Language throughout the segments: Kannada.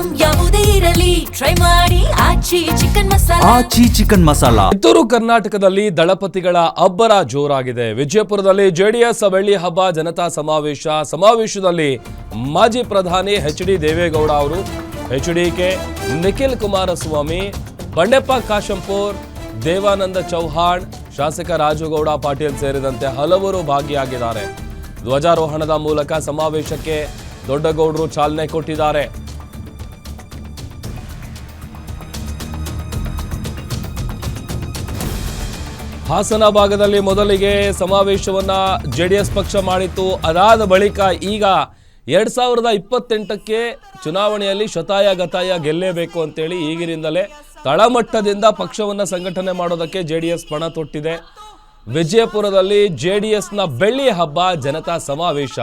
ಐಟಂ ಯಾವುದೇ ಇರಲಿ ಟ್ರೈ ಮಾಡಿ ಆಚಿ ಚಿಕನ್ ಮಸಾಲಾ. ಕಿತ್ತೂರು ಕರ್ನಾಟಕದಲ್ಲಿ ದಳಪತಿಗಳ ಅಬ್ಬರ ಜೋರಾಗಿದೆ. ವಿಜಯಪುರದಲ್ಲಿ ಜೆಡಿಎಸ್ ಬೆಳ್ಳಿ ಹಬ್ಬ ಜನತಾ ಸಮಾವೇಶದಲ್ಲಿ ಮಾಜಿ ಪ್ರಧಾನಿ ಎಚ್.ಡಿ. ದೇವೇಗೌಡ ಅವರು, ಎಚ್.ಡಿ.ಕೆ, ನಿಖಿಲ್ ಕುಮಾರಸ್ವಾಮಿ, ಬಂಡೆಪ್ಪ ಕಾಶಂಪುರ್, ದೇವಾನಂದ ಚೌಹಾಣ್, ಶಾಸಕ ರಾಜುಗೌಡ ಪಾಟೀಲ್ ಸೇರಿದಂತೆ ಹಲವರು ಭಾಗಿಯಾಗಿದ್ದಾರೆ. ಧ್ವಜಾರೋಹಣದ ಮೂಲಕ ಸಮಾವೇಶಕ್ಕೆ ದೊಡ್ಡಗೌಡರು ಚಾಲನೆ ಕೊಟ್ಟಿದ್ದಾರೆ. ಹಾಸನ ಭಾಗದಲ್ಲಿ ಮೊದಲಿಗೆ ಸಮಾವೇಶವನ್ನ ಜೆಡಿಎಸ್ ಪಕ್ಷ ಮಾಡಿತ್ತು. ಅದಾದ ಬಳಿಕ ಈಗ 2028ಕ್ಕೆ ಚುನಾವಣೆಯಲ್ಲಿ ಶತಾಯ ಗೆಲ್ಲೇಬೇಕು ಅಂತೇಳಿ ಈಗಿನಿಂದಲೇ ತಳಮಟ್ಟದಿಂದ ಪಕ್ಷವನ್ನ ಸಂಘಟನೆ ಮಾಡೋದಕ್ಕೆ ಜೆಡಿಎಸ್ ಪಣ ತೊಟ್ಟಿದೆ. ವಿಜಯಪುರದಲ್ಲಿ ಜೆಡಿಎಸ್ನ ಬೆಳ್ಳಿ ಹಬ್ಬ ಜನತಾ ಸಮಾವೇಶ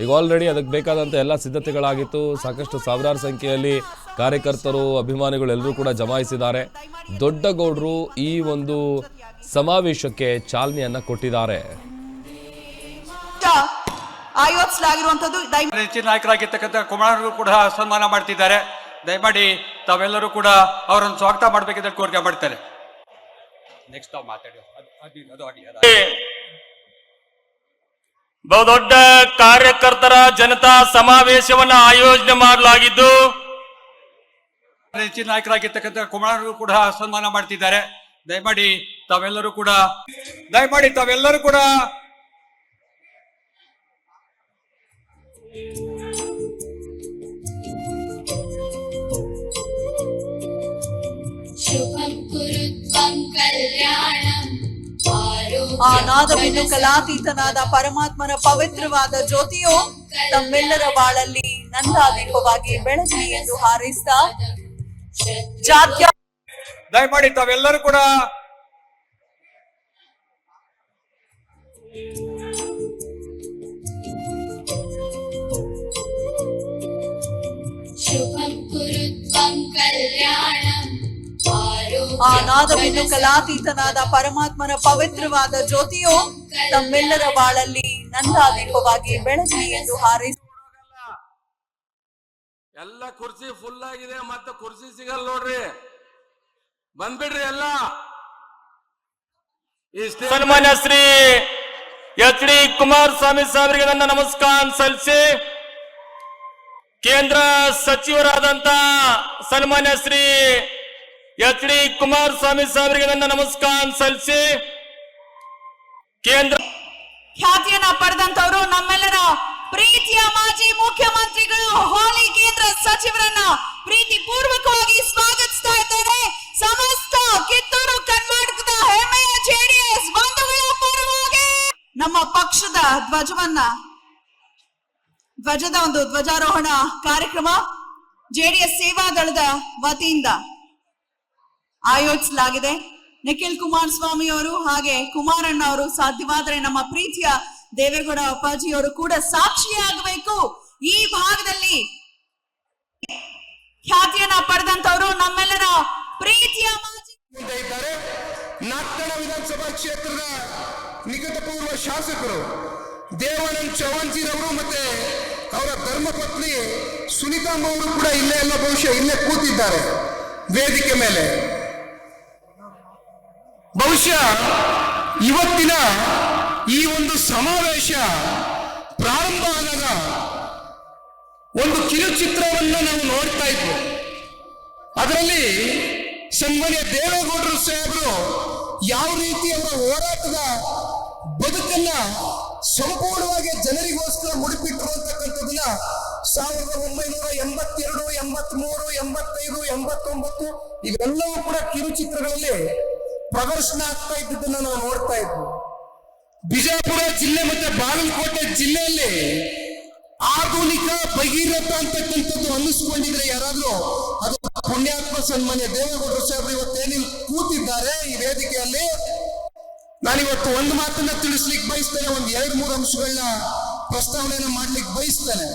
ಈಗ ಆಲ್ರೆಡಿ ಅದಕ್ಕೆ ಬೇಕಾದಂಥ ಎಲ್ಲ ಸಿದ್ಧತೆಗಳಾಗಿತ್ತು. ಸಾಕಷ್ಟು ಸಾವಿರಾರು ಸಂಖ್ಯೆಯಲ್ಲಿ ಕಾರ್ಯಕರ್ತರು, ಅಭಿಮಾನಿಗಳು ಎಲ್ಲರೂ ಕೂಡ ಜಮಾಯಿಸಿದ್ದಾರೆ. ದೊಡ್ಡಗೌಡರು ಈ ಒಂದು ಸಮಾವೇಶಕ್ಕೆ ಚಾಲನೆಯನ್ನ ಕೊಟ್ಟಿದ್ದಾರೆ. ಆಯೋಜಿಸಲಾಗಿರುವಂತದ್ದು ನಾಯಕರಾಗಿರ್ತಕ್ಕಂಥ ಕುಮಾರರು ಕೂಡ ಸನ್ಮಾನ ಮಾಡ್ತಿದ್ದಾರೆ. ದಯಮಾಡಿ ತಾವೆಲ್ಲರೂ ಕೂಡ ಅವರನ್ನು ಸ್ವಾಗತ ಮಾಡಬೇಕಿದ್ರೆ ಕೋರಿಕೆ ಮಾಡ್ತಾರೆ. ನೆಕ್ಸ್ಟ್ ಮಾತಾಡಿ. ಬಹುದೊಡ್ಡ ಕಾರ್ಯಕರ್ತರ ಜನತಾ ಸಮಾವೇಶವನ್ನು ಆಯೋಜನೆ ಮಾಡಲಾಗಿದ್ದು ನೆಚ್ಚಿನ ನಾಯಕರಾಗಿರ್ತಕ್ಕಂಥ ಕುಮಾರರು ಕೂಡ ಸನ್ಮಾನ ಮಾಡ್ತಿದ್ದಾರೆ. ದಯಮಾಡಿ ತಾವೆಲ್ಲರೂ ಕೂಡ ಆ ನಾದವನ್ನು ಕಲಾತೀತನಾದ ಪರಮಾತ್ಮನ ಪವಿತ್ರವಾದ ಜ್ಯೋತಿಯು ತಮ್ಮೆಲ್ಲರ ಬಾಳಲ್ಲಿ ನಂದಾದೀಪವಾಗಿ ಬೆಳಗಲಿ ಎಂದು ಹಾರೈಸಿದ ಜಾತ್ಯ. ದಯಮಾಡಿ ತಾವೆಲ್ಲರೂ ಕೂಡ ಆ ನಾದವನ್ನು ಕಲಾತೀತನಾದ ಪರಮಾತ್ಮನ ಪವಿತ್ರವಾದ ಜ್ಯೋತಿಯು ತಮ್ಮೆಲ್ಲರ ಬಾಳಲ್ಲಿ ನಂದಾದೀಪವಾಗಿ ಬೆಳಗಲಿ ಎಂದು ಹಾರೈಸಿ. ಎಲ್ಲ ಕುರ್ಚಿ ಫುಲ್ ಆಗಿದೆ, ಮತ್ತೆ ಕುರ್ಚಿ ಸಿಗಲ್ಲ ನೋಡ್ರಿ, ಬಂದ್ಬಿಡ್ರಿ ಎಲ್ಲ. ಸನ್ಮಾನ್ಯ ಶ್ರೀ ಎಚ್.ಡಿ. ಕುಮಾರಸ್ವಾಮಿ ಸಾಹೇಬರಿಗೆ ನನ್ನ ನಮಸ್ಕಾರ ಸಲ್ಲಿಸಿ, ಕೇಂದ್ರ ಸಚಿವರಾದಂತ ಸನ್ಮಾನ್ಯ ಶ್ರೀ ಎಚ್.ಡಿ. ಕುಮಾರಸ್ವಾಮಿ ಸಾಹೇಬರಿಗೆ ನನ್ನ ನಮಸ್ಕಾರ ಸಲ್ಲಿಸಿ, ಕೇಂದ್ರ ಖ್ಯಾತಿಯನ್ನ ಪಡೆದಂತವರು ನಮ್ಮೆಲ್ಲರ ಪ್ರೀತಿಯ ಮಾಜಿ ಮುಖ್ಯಮಂತ್ರಿಗಳು ಹಾಲಿ ಕೇಂದ್ರ ಸಚಿವರನ್ನ ಪ್ರೀತಿ ಪೂರ್ವಕವಾಗಿ ಸ್ವಾಗತಿಸ್ತಾ ಇದ್ದಾರೆ. ಸಮಸ್ತ ಕಿತ್ತೂರು ಕರ್ನಾಟಕದ ಹೆಮ್ಮೆಯ ಜೆಡಿಎಸ್ ಬಂಧುಗಳ ಪರವಾಗಿ ನಮ್ಮ ಪಕ್ಷದ ಧ್ವಜದ ಒಂದು ಧ್ವಜಾರೋಹಣ ಕಾರ್ಯಕ್ರಮ ಜೆಡಿಎಸ್ ಸೇವಾ ದಳದ ವತಿಯಿಂದ ಆಯೋಜಿಸಲಾಗಿದೆ. ನಿಖಿಲ್ ಕುಮಾರಸ್ವಾಮಿ ಅವರು ಹಾಗೆ ಕುಮಾರಣ್ಣ ಅವರು, ಸಾಧ್ಯವಾದರೆ ನಮ್ಮ ಪ್ರೀತಿಯ ದೇವೇಗೌಡ ಅಪ್ಪಾಜಿಯವರು ಕೂಡ ಸಾಕ್ಷಿಯಾಗಬೇಕು. ಈ ಭಾಗದಲ್ಲಿ ಖ್ಯಾತಿಯನ್ನ ಪಡೆದಂತವರು ನಮ್ಮೆಲ್ಲರ ಪ್ರೀತಿಯ ಮಾಜಿ ನಾಗ್ತಣ ವಿಧಾನಸಭಾ ಕ್ಷೇತ್ರದ ನಿಕಟಪೂರ್ವ ಶಾಸಕರು ದೇವಾನಂದ್ ಚೌಹಾಣ್ಜಿರವರು ಮತ್ತೆ ಅವರ ಧರ್ಮಪತ್ನಿ ಸುನೀತಮ್ಮ ಅವರು ಕೂಡ ಇಲ್ಲೇ ಎಲ್ಲ ಬಹುಶಃ ಇಲ್ಲೇ ಕೂತಿದ್ದಾರೆ ವೇದಿಕೆ ಮೇಲೆ. ಬಹುಶಃ ಇವತ್ತಿನ ಈ ಒಂದು ಸಮಾವೇಶ ಪ್ರಾರಂಭ ಆದಾಗ ಒಂದು ಕಿರುಚಿತ್ರವನ್ನು ನಾವು ನೋಡ್ತಾ ಇದ್ವಿ. ಅದರಲ್ಲಿ ಸನ್ಮಾನ್ಯ ದೇವೇಗೌಡರು ಸಾಹೇಬರು ಯಾವ ರೀತಿ ಅವರ ಹೋರಾಟದ ಬದುಕನ್ನ ಸಂಪೂರ್ಣವಾಗಿ ಜನರಿಗೋಸ್ಕರ ಮುಡಿಪಿಟ್ಟರು ಅಂತಕ್ಕಂಥದ್ದನ್ನ 1982, 83, 85, 89 ಇವೆಲ್ಲವೂ ಕೂಡ ಕಿರುಚಿತ್ರಗಳಲ್ಲಿ ಪ್ರದರ್ಶನ ಆಗ್ತಾ ಇದ್ದದನ್ನ ನಾವು ನೋಡ್ತಾ ಇದ್ವಿ. ಬಿಜಾಪುರ ಜಿಲ್ಲೆ ಮತ್ತೆ ಬಾಗಲಕೋಟೆ ಜಿಲ್ಲೆಯಲ್ಲಿ ಆಧುನಿಕ ಭಗೀರಥ ಅಂತಕ್ಕಂಥದ್ದು ಅನ್ನಿಸ್ಕೊಂಡಿದ್ರೆ ಯಾರಾದ್ರೂ ಅದು ಪುಣ್ಯಾತ್ಮ ಸನ್ಮಾನ್ಯ ದೇವೇಗೌಡರು ಸಾಹೇಬರು ಇವತ್ತೇನಿಲ್ಲಿ ಕೂತಿದ್ದಾರೆ ಈ ವೇದಿಕೆಯಲ್ಲಿ. ನಾನಿವತ್ತು ಒಂದು ಮಾತನ್ನ ತಿಳಿಸ್ಲಿಕ್ಕೆ ಬಯಸ್ತೇನೆ, ಒಂದು 2-3 ಅಂಶಗಳನ್ನ ಪ್ರಸ್ತಾವನೆಯನ್ನ ಮಾಡ್ಲಿಕ್ಕೆ ಬಯಸ್ತೇನೆ.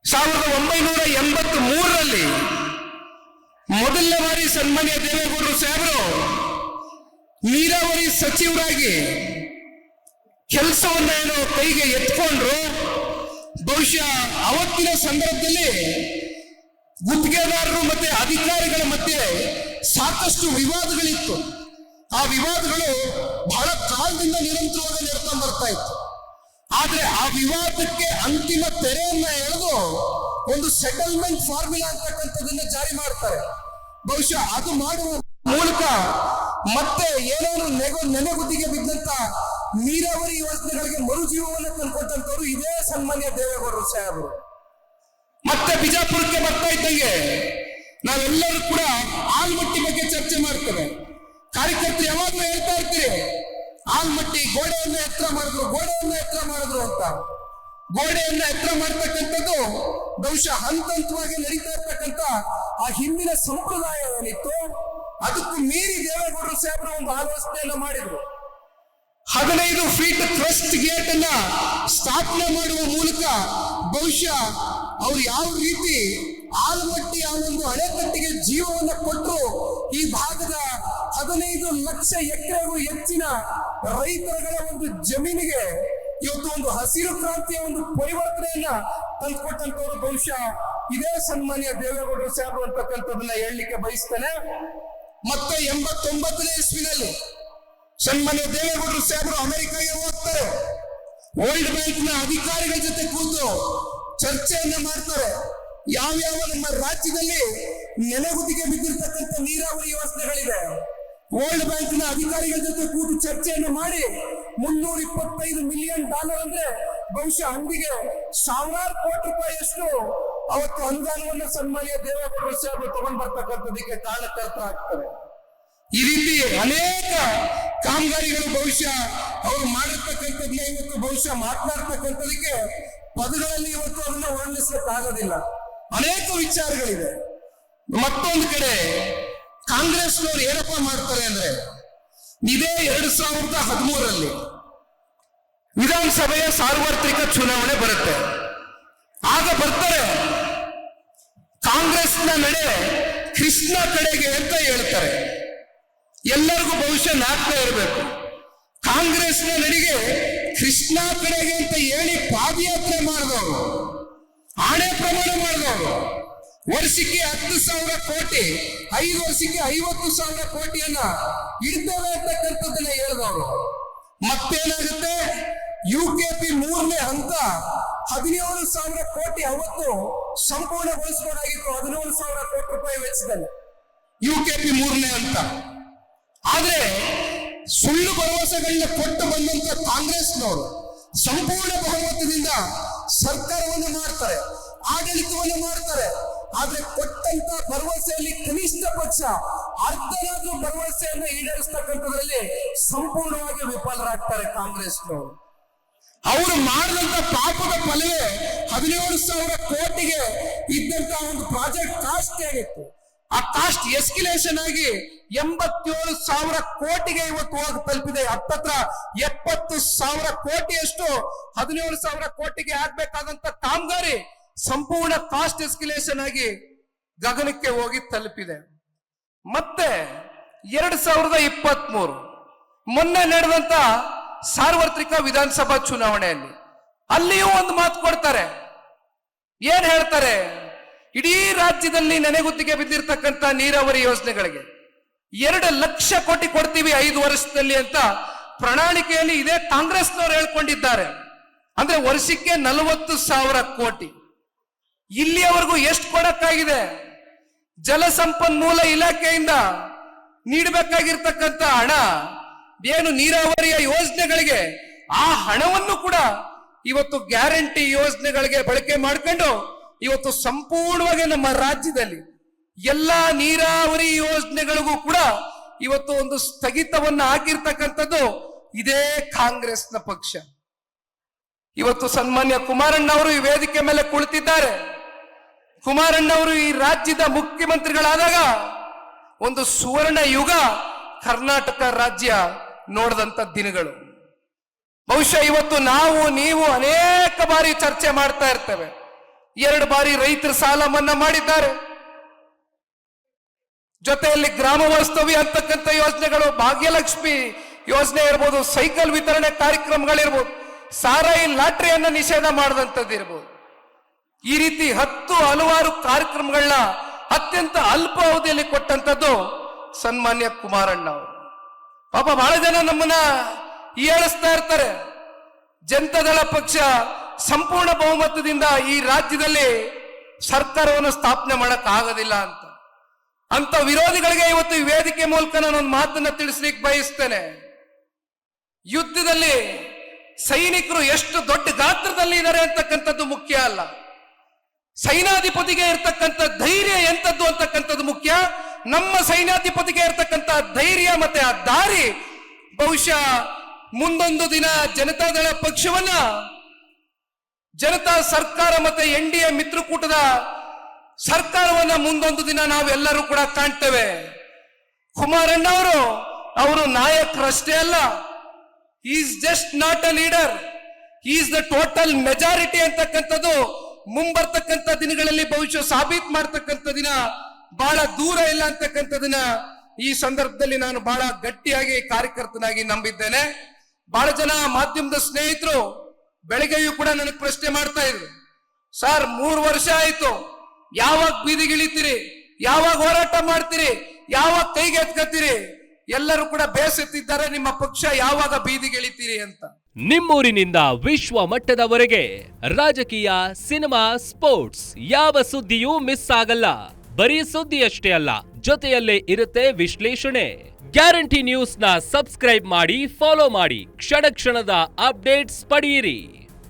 1983ರಲ್ಲಿ ಮೊದಲನೇ ಬಾರಿ ಸನ್ಮಾನ್ಯ ದೇವೇಗೌಡರು ಸಾಹೇಬರು ನೀರಾವರಿ ಸಚಿವರಾಗಿ ಕೆಲಸವನ್ನ ಏನೋ ಕೈಗೆ ಎತ್ಕೊಂಡ್ರು. ಬಹುಶಃ ಅವತ್ತಿನ ಸಂದರ್ಭದಲ್ಲಿ ಗುತ್ತಿಗೆದಾರರು ಮತ್ತೆ ಅಧಿಕಾರಿಗಳ ಮಧ್ಯೆ ಸಾಕಷ್ಟು ವಿವಾದಗಳಿತ್ತು. ಆ ವಿವಾದಗಳು ಬಹಳ ಕಾಲದಿಂದ ನಿರಂತರವಾಗಿ ನಡ್ಕೊಂಡು ಬರ್ತಾ ಇತ್ತು. ಆದ್ರೆ ಆ ವಿವಾದಕ್ಕೆ ಅಂತಿಮ ತೆರೆಯನ್ನ ಎಳೆದು ಒಂದು ಸೆಟಲ್ಮೆಂಟ್ ಫಾರ್ಮುಲಾ ಅಂತಕ್ಕಂಥದನ್ನ ಜಾರಿ ಮಾಡ್ತಾರೆ. ಬಹುಶಃ ಅದು ಮಾಡುವ ಮೂಲಕ ಮತ್ತೆ ಏನೇನು ನೆನೆಗುದಿಗೆ ಬಿದ್ದಂತ ನೀರಾವರಿ ಯೋಜನೆಗಳಿಗೆ ಮರುಜೀವವನ್ನು ತಂದುಕೊಟ್ಟಂತವ್ರು ಇದೇ ಸನ್ಮಾನ್ಯ ದೇವೇಗೌಡರು ಸಾಹೇಬರು. ಮತ್ತೆ ಬಿಜಾಪುರಕ್ಕೆ ಬರ್ತಾ ಇದ್ದಂಗೆ ನಾವೆಲ್ಲರೂ ಕೂಡ ಆಲ್ಮಟ್ಟಿ ಬಗ್ಗೆ ಚರ್ಚೆ ಮಾಡ್ತೇವೆ. ಕಾರ್ಯಕರ್ತರು ಯಾವಾಗಲೂ ಹೇಳ್ತಾ ಇರ್ತೀರಿ, ಆಲ್ಮಟ್ಟಿ ಗೋಡೆಯನ್ನ ಎತ್ತರ ಮಾಡಿದ್ರು ಅಂತ. ಗೋಡೆಯನ್ನ ಎತ್ತರ ಮಾಡ್ತಕ್ಕಂಥದ್ದು ಬಹುಶಃ ಹಂತವಾಗಿ ನಡೀತಾ ಇರ್ತಕ್ಕಂಥ ಆ ಹಿಂದಿನ ಸಂಪ್ರದಾಯ ಏನಿತ್ತು ಅದಕ್ಕೂ ಮೀರಿ ದೇವೇಗೌಡರು ಸಾಹೇಬರು ಒಂದು ಆಲೋಚನೆಯನ್ನ ಮಾಡಿದ್ರು. 15 ಫೀಟ್ ಥ್ರಸ್ಟ್ ಗೇಟ್ ಅನ್ನ ಸ್ಥಾಪನೆ ಮಾಡುವ ಮೂಲಕ ಬಹುಶಃ ಅವ್ರು ಯಾವ ರೀತಿ ಆಲಮಟ್ಟಿ ಆ ಒಂದು ಅಣೆಕಟ್ಟಿಗೆ ಜೀವವನ್ನು ಕೊಟ್ಟರು, ಈ ಭಾಗದ 15 ಲಕ್ಷ ಎಕರೆಗೂ ಹೆಚ್ಚಿನ ರೈತರುಗಳ ಒಂದು ಜಮೀನಿಗೆ ಇವತ್ತು ಒಂದು ಹಸಿರು ಕ್ರಾಂತಿಯ ಒಂದು ಪರಿವರ್ತನೆಯನ್ನ ತಂದುಕೊಟ್ಟಂತವ್ರು ಬಹುಶಃ ಇದೇ ಸನ್ಮಾನ್ಯ ದೇವೇಗೌಡರು ಸಾಹೇಬರು ಅಂತಕ್ಕಂಥದ್ದನ್ನ ಹೇಳಲಿಕ್ಕೆ ಬಯಸ್ತೇನೆ. ಮತ್ತೆ 89ನೇ ಇಸ್ವಿನಲ್ಲಿ ಸನ್ಮಾನ್ಯ ದೇವೇಗೌಡರು ಸಾಹೇಬರು ಅಮೆರಿಕಾಗೆ ಹೋಗ್ತಾರೆ. ವರ್ಲ್ಡ್ ಬ್ಯಾಂಕ್ ನ ಅಧಿಕಾರಿಗಳ ಜೊತೆ ಕೂತು ಚರ್ಚೆಯನ್ನ ಮಾಡ್ತಾರೆ. ಯಾವ್ಯಾವ ನಮ್ಮ ರಾಜ್ಯದಲ್ಲಿ ನೆನೆಗುದಿಗೆ ಬಿದ್ದಿರ್ತಕ್ಕಂಥ ನೀರಾವರಿ ಯೋಜನೆಗಳಿದೆ, ವರ್ಲ್ಡ್ ಬ್ಯಾಂಕ್ ನ ಅಧಿಕಾರಿಗಳ ಜೊತೆ ಕೂತು ಚರ್ಚೆಯನ್ನು ಮಾಡಿ $325 ಮಿಲಿಯನ್ ಅಂದ್ರೆ ಬಹುಶಃ ಅಂದಿಗೆ ಸಾವಿರಾರು ಕೋಟಿ ರೂಪಾಯಿಯಷ್ಟು ಅವತ್ತು ಅನುದಾನವನ್ನು ಸನ್ಮಾನ್ಯ ದೇವೇಗೌಡರು ಸಾಹೇಬರು ತಗೊಂಡ್ ಬರ್ತಕ್ಕಂಥದಕ್ಕೆ ಕಾರಣಕರ್ತರಾಗ್ತಾರೆ. ಈ ರೀತಿ ಅನೇಕ ಕಾಮಗಾರಿಗಳು ಬಹುಶಃ ಅವರು ಮಾಡಿರ್ತಕ್ಕಂಥದ್ನ ಇವತ್ತು ಬಹುಶಃ ಮಾತನಾಡ್ತಕ್ಕಂಥದಕ್ಕೆ ಪದಗಳಲ್ಲಿ ಇವತ್ತು ಅದನ್ನ ವರ್ಣಿಸಲಿಕ್ಕಾಗೋದಿಲ್ಲ. ಅನೇಕ ವಿಚಾರಗಳಿದೆ. ಮತ್ತೊಂದು ಕಡೆ ಕಾಂಗ್ರೆಸ್ನವರು ಏನಪ್ಪ ಮಾಡ್ತಾರೆ ಅಂದ್ರೆ, ಇದೇ 2013ರಲ್ಲಿ ವಿಧಾನಸಭೆಯ ಸಾರ್ವತ್ರಿಕ ಚುನಾವಣೆ ಬರುತ್ತೆ. ಆಗ ಬರ್ತಾರೆ, ಕಾಂಗ್ರೆಸ್ನ ನಡೆ ಕೃಷ್ಣ ಕಡೆಗೆ ಅಂತ ಹೇಳ್ತಾರೆ. ಎಲ್ಲರಿಗೂ ಬಹುಶಃ ನಾಟ್ತಾ ಇರಬೇಕು. ಕಾಂಗ್ರೆಸ್ನ ನಡಿಗೆ ಕೃಷ್ಣ ಕಡೆಗೆ ಅಂತ ಹೇಳಿ ಪಾದಯಾತ್ರೆ ಮಾಡಿದವರು, ಆಣೆ ಪ್ರಮಾಣ ಮಾಡಿದವರು, ವರ್ಷಕ್ಕೆ 10,000 ಕೋಟಿ, 5 ವರ್ಷಕ್ಕೆ 50,000 ಕೋಟಿಯನ್ನ ಇಡ್ತೇವೆ ಅಂತಕ್ಕಂಥದ್ದನ್ನ ಹೇಳಿದವರು. ಮತ್ತೇನಾಗುತ್ತೆ, UKP 3ನೇ ಹಂತ 17,000 ಕೋಟಿ ಅವತ್ತು ಸಂಪೂರ್ಣಗೊಳಿಸಬಹುದಾಗಿತ್ತು. 17,000 ಕೋಟಿ ರೂಪಾಯಿ ವೆಚ್ಚದಲ್ಲಿ UKP 3ನೇ ಹಂತ. ಆದ್ರೆ ಸುಳ್ಳು ಭರವಸೆಗಳನ್ನ ಕೊಟ್ಟು ಬಂದಂತ ಕಾಂಗ್ರೆಸ್ನವರು ಸಂಪೂರ್ಣ ಬಹುಮತದಿಂದ ಸರ್ಕಾರವನ್ನು ಮಾಡ್ತಾರೆ, ಆಡಳಿತವನ್ನು ಮಾಡ್ತಾರೆ. ಆದ್ರೆ ಕೊಟ್ಟಂತ ಭರವಸೆಯಲ್ಲಿ ಕನಿಷ್ಠ ಪಕ್ಷ ಅರ್ಧನಾದ್ರೂ ಭರವಸೆಯನ್ನು ಈಡೇರಿಸ್ತಕ್ಕಂಥದ್ರಲ್ಲಿ ಸಂಪೂರ್ಣವಾಗಿ ವಿಫಲರಾಗ್ತಾರೆ ಕಾಂಗ್ರೆಸ್ನವರು. ಅವರು ಮಾಡಿದಂತ ಪಾಪದ ಫಲವೇ 17,000 ಕೋಟಿಗೆ ಇದ್ದಂತ ಒಂದು ಪ್ರಾಜೆಕ್ಟ್ ಕಾಸ್ಟ್ ಆಗಿತ್ತು. ಆ ಕಾಸ್ಟ್ ಎಸ್ಕಿಲೇಷನ್ ಆಗಿ 87,000 ಕೋಟಿಗೆ ಇವತ್ತು ಹೋಗಿ ತಲುಪಿದೆ. ಹತ್ತತ್ರ 70,000 ಕೋಟಿಯಷ್ಟು 17,000 ಕೋಟಿಗೆ ಆಗ್ಬೇಕಾದಂತ ಕಾಮಗಾರಿ ಸಂಪೂರ್ಣ ಕಾಸ್ಟ್ ಎಸ್ಕಿಲೇಷನ್ ಆಗಿ ಗಗನಕ್ಕೆ ಹೋಗಿ ತಲುಪಿದೆ. ಮತ್ತೆ 2023 ಮೊನ್ನೆ ನಡೆದಂತ ಸಾರ್ವತ್ರಿಕ ವಿಧಾನಸಭಾ ಚುನಾವಣೆಯಲ್ಲಿ ಅಲ್ಲಿಯೂ ಒಂದು ಮಾತು ಕೊಡ್ತಾರೆ. ಏನ್ ಹೇಳ್ತಾರೆ, ಇಡೀ ರಾಜ್ಯದಲ್ಲಿ ನೆನೆಗುತ್ತಿಗೆ ಬಿದ್ದಿರ್ತಕ್ಕಂಥ ನೀರಾವರಿ ಯೋಜನೆಗಳಿಗೆ 2 ಲಕ್ಷ ಕೋಟಿ ಕೊಡ್ತೀವಿ 5 ವರ್ಷದಲ್ಲಿ ಅಂತ ಪ್ರಣಾಳಿಕೆಯಲ್ಲಿ ಇದೇ ಕಾಂಗ್ರೆಸ್ನವರು ಹೇಳ್ಕೊಂಡಿದ್ದಾರೆ. ಅಂದ್ರೆ ವರ್ಷಕ್ಕೆ 40,000 ಕೋಟಿ. ಇಲ್ಲಿಯವರೆಗೂ ಎಷ್ಟು ಕೊಡಕ್ಕಾಗಿದೆ? ಜಲಸಂಪನ್ಮೂಲ ಇಲಾಖೆಯಿಂದ ನೀಡಬೇಕಾಗಿರ್ತಕ್ಕಂಥ ಹಣ ಏನು ನೀರಾವರಿಯ ಯೋಜನೆಗಳಿಗೆ, ಆ ಹಣವನ್ನು ಕೂಡ ಇವತ್ತು ಗ್ಯಾರಂಟಿ ಯೋಜನೆಗಳಿಗೆ ಬಳಕೆ ಮಾಡ್ಕೊಂಡು ಇವತ್ತು ಸಂಪೂರ್ಣವಾಗಿ ನಮ್ಮ ರಾಜ್ಯದಲ್ಲಿ ಎಲ್ಲಾ ನೀರಾವರಿ ಯೋಜನೆಗಳಿಗೂ ಕೂಡ ಇವತ್ತು ಒಂದು ಸ್ಥಗಿತವನ್ನು ಹಾಕಿರ್ತಕ್ಕಂಥದ್ದು ಇದೇ ಕಾಂಗ್ರೆಸ್ನ ಪಕ್ಷ. ಇವತ್ತು ಸನ್ಮಾನ್ಯ ಕುಮಾರಣ್ಣ ಅವರು ಈ ವೇದಿಕೆ ಮೇಲೆ ಕುಳಿತಿದ್ದಾರೆ. ಕುಮಾರಣ್ಣ ಅವರು ಈ ರಾಜ್ಯದ ಮುಖ್ಯಮಂತ್ರಿಗಳಾದಾಗ ಒಂದು ಸುವರ್ಣ ಯುಗ ಕರ್ನಾಟಕ ರಾಜ್ಯ ನೋಡಿದಂತ ದಿನಗಳು. ಬಹುಶಃ ಇವತ್ತು ನಾವು ನೀವು ಅನೇಕ ಬಾರಿ ಚರ್ಚೆ ಮಾಡ್ತಾ ಇರ್ತೇವೆ. 2 ಬಾರಿ ರೈತರ ಸಾಲ ಮನ್ನಾ ಮಾಡಿದ್ದಾರೆ. ಜೊತೆಯಲ್ಲಿ ಗ್ರಾಮ ವಾಸ್ತವ್ಯ ಅಂತಕ್ಕಂಥ ಯೋಜನೆಗಳು, ಭಾಗ್ಯಲಕ್ಷ್ಮಿ ಯೋಜನೆ ಇರ್ಬೋದು, ಸೈಕಲ್ ವಿತರಣೆ ಕಾರ್ಯಕ್ರಮಗಳಿರ್ಬೋದು, ಸಾರಾಯಿ ಲಾಟ್ರಿಯನ್ನ ನಿಷೇಧ ಮಾಡಿದಂಥದ್ದು ಇರ್ಬೋದು. ಈ ರೀತಿ 10 ಹಲವಾರು ಕಾರ್ಯಕ್ರಮಗಳನ್ನ ಅತ್ಯಂತ ಅಲ್ಪ ಅವಧಿಯಲ್ಲಿ ಕೊಟ್ಟಂತದ್ದು ಸನ್ಮಾನ್ಯ ಕುಮಾರಣ್ಣ ಅವರು. ಪಾಪ ಬಹಳ ಜನ ನಮ್ಮನ್ನ ಹೀಯಾಳಿಸ್ತಾ ಇರ್ತಾರೆ. ಜನತಾದಳ ಪಕ್ಷ ಸಂಪೂರ್ಣ ಬಹುಮತದಿಂದ ಈ ರಾಜ್ಯದಲ್ಲಿ ಸರ್ಕಾರವನ್ನು ಸ್ಥಾಪನೆ ಮಾಡಕ್ ಆಗೋದಿಲ್ಲ ಅಂತ ವಿರೋಧಿಗಳಿಗೆ ಇವತ್ತು ಈ ವೇದಿಕೆ ಮೂಲಕ ನಾನು ಒಂದು ಮಾತನ್ನ ತಿಳಿಸ್ಲಿಕ್ಕೆ ಬಯಸ್ತೇನೆ. ಯುದ್ಧದಲ್ಲಿ ಸೈನಿಕರು ಎಷ್ಟು ದೊಡ್ಡ ಗಾತ್ರದಲ್ಲಿ ಇದ್ದಾರೆ ಅಂತಕ್ಕಂಥದ್ದು ಮುಖ್ಯ ಅಲ್ಲ, ಸೈನ್ಯಾಧಿಪತಿಗೆ ಇರ್ತಕ್ಕಂಥ ಧೈರ್ಯ ಎಂತದ್ದು ಅಂತಕ್ಕಂಥದ್ದು ಮುಖ್ಯ. ನಮ್ಮ ಸೈನ್ಯಾಧಿಪತಿಗೆ ಇರ್ತಕ್ಕಂಥ ಧೈರ್ಯ ಮತ್ತೆ ಆ ದಾರಿ ಬಹುಶಃ ಮುಂದೊಂದು ದಿನ ಜನತಾದಳ ಪಕ್ಷವನ್ನ ಜನತಾ ಸರ್ಕಾರ ಮತ್ತೆ NDA ಮಿತ್ರಕೂಟದ ಸರ್ಕಾರವನ್ನ ಮುಂದೊಂದು ದಿನ ನಾವೆಲ್ಲರೂ ಕೂಡ ಕಾಣ್ತೇವೆ. ಕುಮಾರಣ್ಣ ಅವರು ನಾಯಕರಷ್ಟೇ ಅಲ್ಲ, is just not a leader, is the total majority ಅಂತಕ್ಕಂಥದ್ದು ಮುಂಬರ್ತಕ್ಕಂಥ ದಿನಗಳಲ್ಲಿ ಬಹುಶಃ ಸಾಬೀತು ಮಾಡ್ತಕ್ಕಂಥ ದಿನ ಬಹಳ ದೂರ ಇಲ್ಲ ಅಂತಕ್ಕಂಥದನ್ನ ಈ ಸಂದರ್ಭದಲ್ಲಿ ನಾನು ಬಹಳ ಗಟ್ಟಿಯಾಗಿ ಕಾರ್ಯಕರ್ತನಾಗಿ ನಂಬಿದ್ದೇನೆ. ಬಹಳ ಜನ ಮಾಧ್ಯಮದ ಸ್ನೇಹಿತರು ಬೆಳಗ್ಗೆಯೂ ಕೂಡ ನನಗೆ ಪ್ರಶ್ನೆ ಮಾಡ್ತಾ ಇದ್ರು, ಸರ್ 3 ವರ್ಷ ಆಯ್ತು, ಯಾವಾಗ ಬೀದಿಗಿಳಿತೀರಿ, ಯಾವಾಗ ಹೋರಾಟ ಮಾಡ್ತೀರಿ, ಯಾವಾಗ ಕೈಗೆ ಎತ್ಕತ್ತೀರಿ? ಎಲ್ಲರೂ ಕೂಡ ಬೇಸತ್ತಿದ್ದಾರೆ, ನಿಮ್ಮ ಪಕ್ಷ ಯಾವಾಗ ಬೀದಿಗಿಳಿತೀರಿ ಅಂತ. ನಿಮ್ಮೂರಿನಿಂದ ವಿಶ್ವ ಮಟ್ಟದವರೆಗೆ ರಾಜಕೀಯ, ಸಿನಿಮಾ, ಸ್ಪೋರ್ಟ್ಸ್ ಯಾವ ಸುದ್ದಿಯೂ ಮಿಸ್ ಆಗಲ್ಲ. ಬರೀ ಸುದ್ದಿಯಷ್ಟೇ ಅಲ್ಲ, ಜೊತೆಯಲ್ಲೇ ಇರುತ್ತೆ ವಿಶ್ಲೇಷಣೆ. ಗ್ಯಾರಂಟಿ ನ್ಯೂಸ್ನ ಸಬ್ಸ್ಕ್ರೈಬ್ ಮಾಡಿ, ಫಾಲೋ ಮಾಡಿ, ಕ್ಷಣ ಕ್ಷಣದ ಅಪ್ಡೇಟ್ಸ್ ಪಡೆಯಿರಿ.